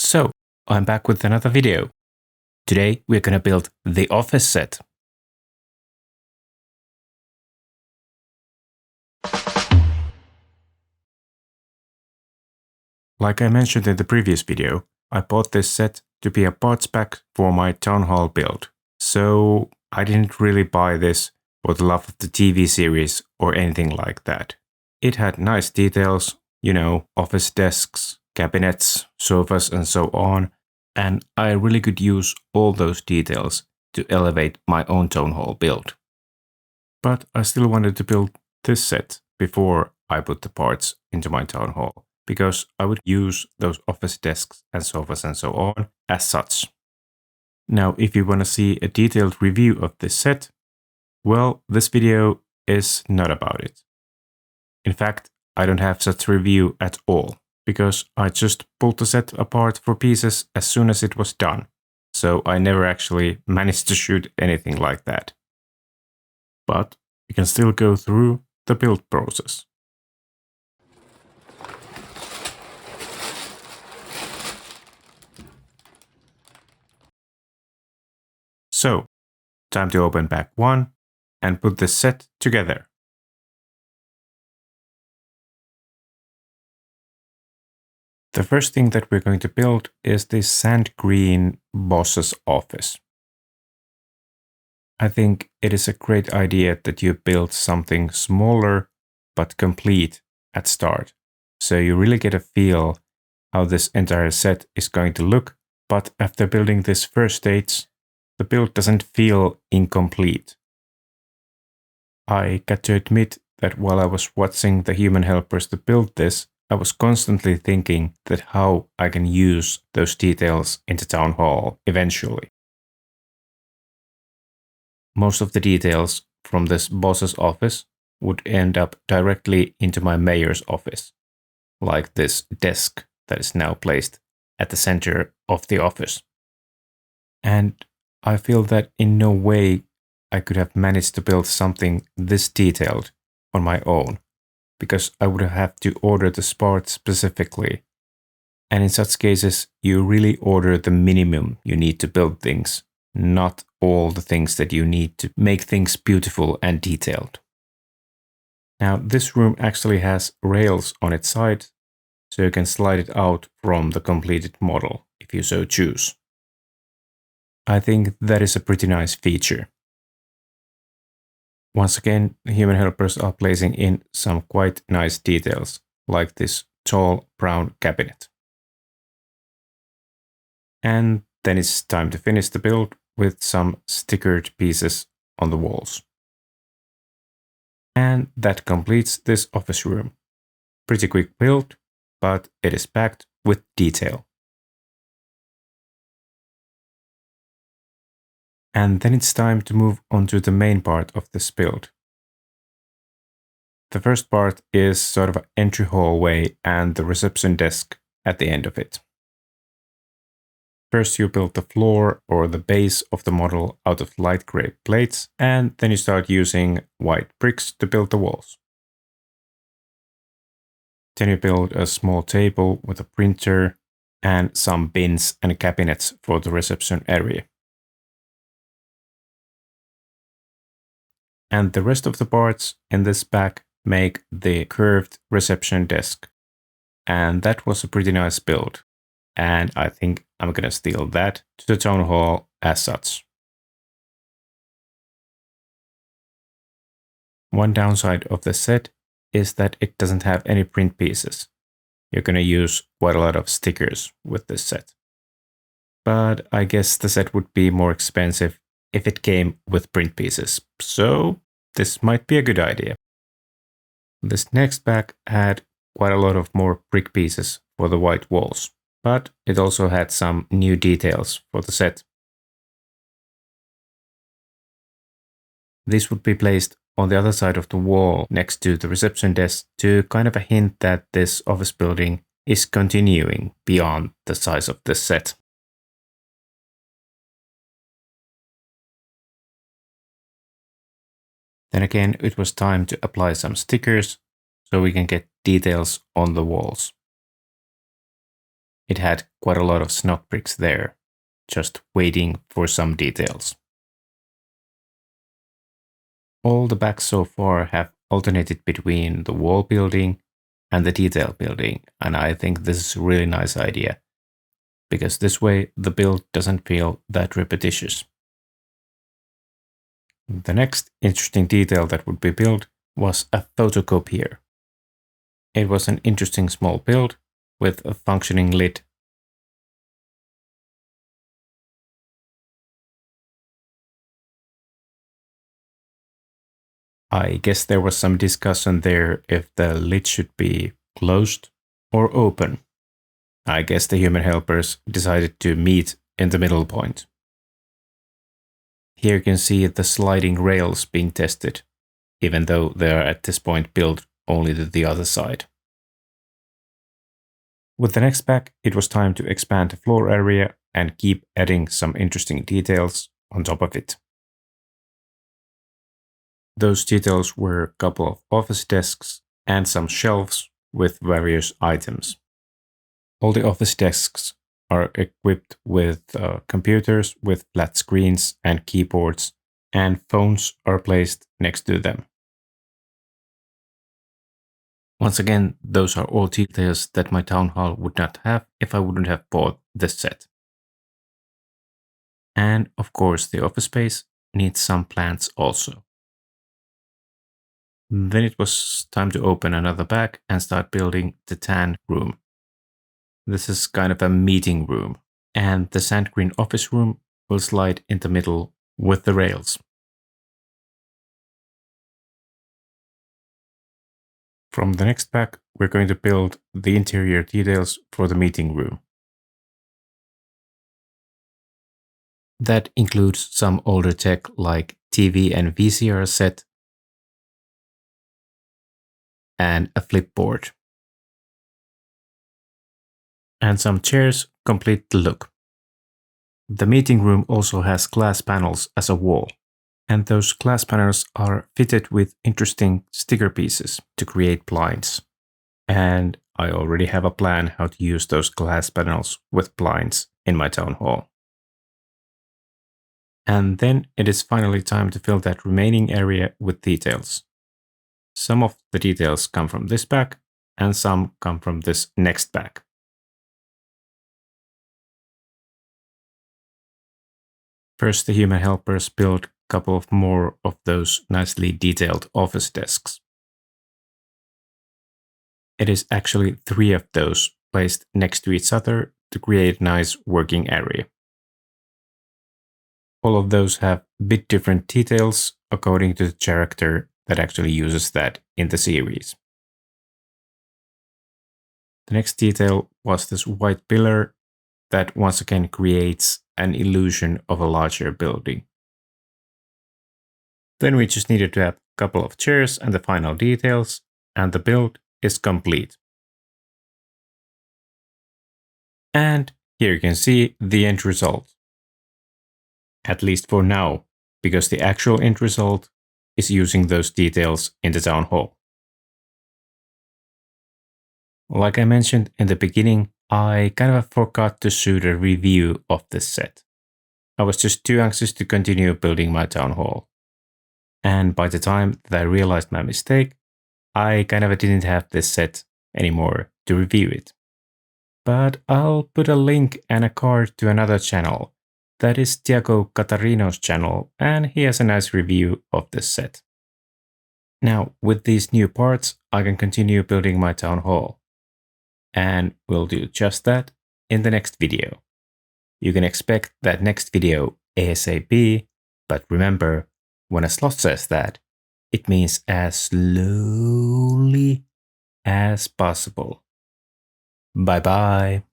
So, I'm back with another video. Today we're gonna build the office set. Like I mentioned in the previous video, I bought this set to be a parts pack for my town hall build. So I didn't really buy this for the love of the TV series or anything like that. It had nice details, office desks, cabinets, sofas and so on, and I really could use all those details to elevate my own town hall build. But I still wanted to build this set before I put the parts into my town hall, because I would use those office desks and sofas and so on as such. Now, if you want to see a detailed review of this set, well, this video is not about it. In fact, I don't have such review at all, because I just pulled the set apart for pieces as soon as it was done. So I never actually managed to shoot anything like that. But we can still go through the build process. So, time to open pack 1 and put the set together. The first thing that we're going to build is this sand green boss's office. I think it is a great idea that you build something smaller but complete at start. So you really get a feel how this entire set is going to look, but after building this first stage, the build doesn't feel incomplete. I got to admit that while I was watching the human helpers to build this, I was constantly thinking that how I can use those details into town hall eventually. Most of the details from this boss's office would end up directly into my mayor's office, like this desk that is now placed at the center of the office. And I feel that in no way I could have managed to build something this detailed on my own, because I would have to order the parts specifically. And in such cases, you really order the minimum you need to build things, not all the things that you need to make things beautiful and detailed. Now, this room actually has rails on its side, so you can slide it out from the completed model if you so choose. I think that is a pretty nice feature. Once again, human helpers are placing in some quite nice details, like this tall brown cabinet. And then it's time to finish the build with some stickered pieces on the walls. And that completes this office room. Pretty quick build, but it is packed with detail. And then it's time to move on to the main part of this build. The first part is sort of an entry hallway and the reception desk at the end of it. First you build the floor or the base of the model out of light gray plates, and then you start using white bricks to build the walls. Then you build a small table with a printer and some bins and cabinets for the reception area. And the rest of the parts in this pack make the curved reception desk. And that was a pretty nice build. And I think I'm gonna steal that to the town hall as such. One downside of the set is that it doesn't have any print pieces. You're gonna use quite a lot of stickers with this set. But I guess the set would be more expensive if it came with print pieces, so this might be a good idea. This next pack had quite a lot of more brick pieces for the white walls, but it also had some new details for the set. This would be placed on the other side of the wall next to the reception desk to kind of a hint that this office building is continuing beyond the size of this set. Then again, it was time to apply some stickers so we can get details on the walls. it had quite a lot of snot bricks there, just waiting for some details. All the backs so far have alternated between the wall building and the detail building, and I think this is a really nice idea, because this way the build doesn't feel that repetitious. The next interesting detail that would be built was a photocopier. It was an interesting small build with a functioning lid. I guess there was some discussion there if the lid should be closed or open. I guess the human helpers decided to meet in the middle point. Here you can see the sliding rails being tested, even though they are at this point built only to the other side. With the next pack, it was time to expand the floor area and keep adding some interesting details on top of it. Those details were a couple of office desks and some shelves with various items. All the office desks are equipped with computers with flat screens and keyboards, and phones are placed next to them. Once again, those are all details that my town hall would not have if I wouldn't have bought this set. And of course, the office space needs some plants also. Then it was time to open another bag and start building the tan room. This is kind of a meeting room, and the sand green office room will slide in the middle with the rails. From the next pack, we're going to build the interior details for the meeting room. That includes some older tech like TV and VCR set, and a flipboard. And some chairs complete the look. The meeting room also has glass panels as a wall, and those glass panels are fitted with interesting sticker pieces to create blinds. And I already have a plan how to use those glass panels with blinds in my town hall. And then it is finally time to fill that remaining area with details. Some of the details come from this pack, and some come from this next pack. First, the human helpers build a couple of more of those nicely detailed office desks. It is actually 3 of those placed next to each other to create a nice working area. All of those have a bit different details according to the character that actually uses that in the series. The next detail was this white pillar that once again creates an illusion of a larger building. Then we just needed to have a couple of chairs and the final details, and the build is complete. And here you can see the end result. At least for now, because the actual end result is using those details in the town hall. Like I mentioned in the beginning, I kind of forgot to shoot a review of this set. I was just too anxious to continue building my town hall. And by the time that I realized my mistake, I kind of didn't have this set anymore to review it. But I'll put a link and a card to another channel. That is Tiago Catarino's channel, and he has a nice review of this set. Now, with these new parts, I can continue building my town hall. And we'll do just that in the next video. You can expect that next video ASAP, but remember, when a sloth says that, it means as slowly as possible. Bye bye.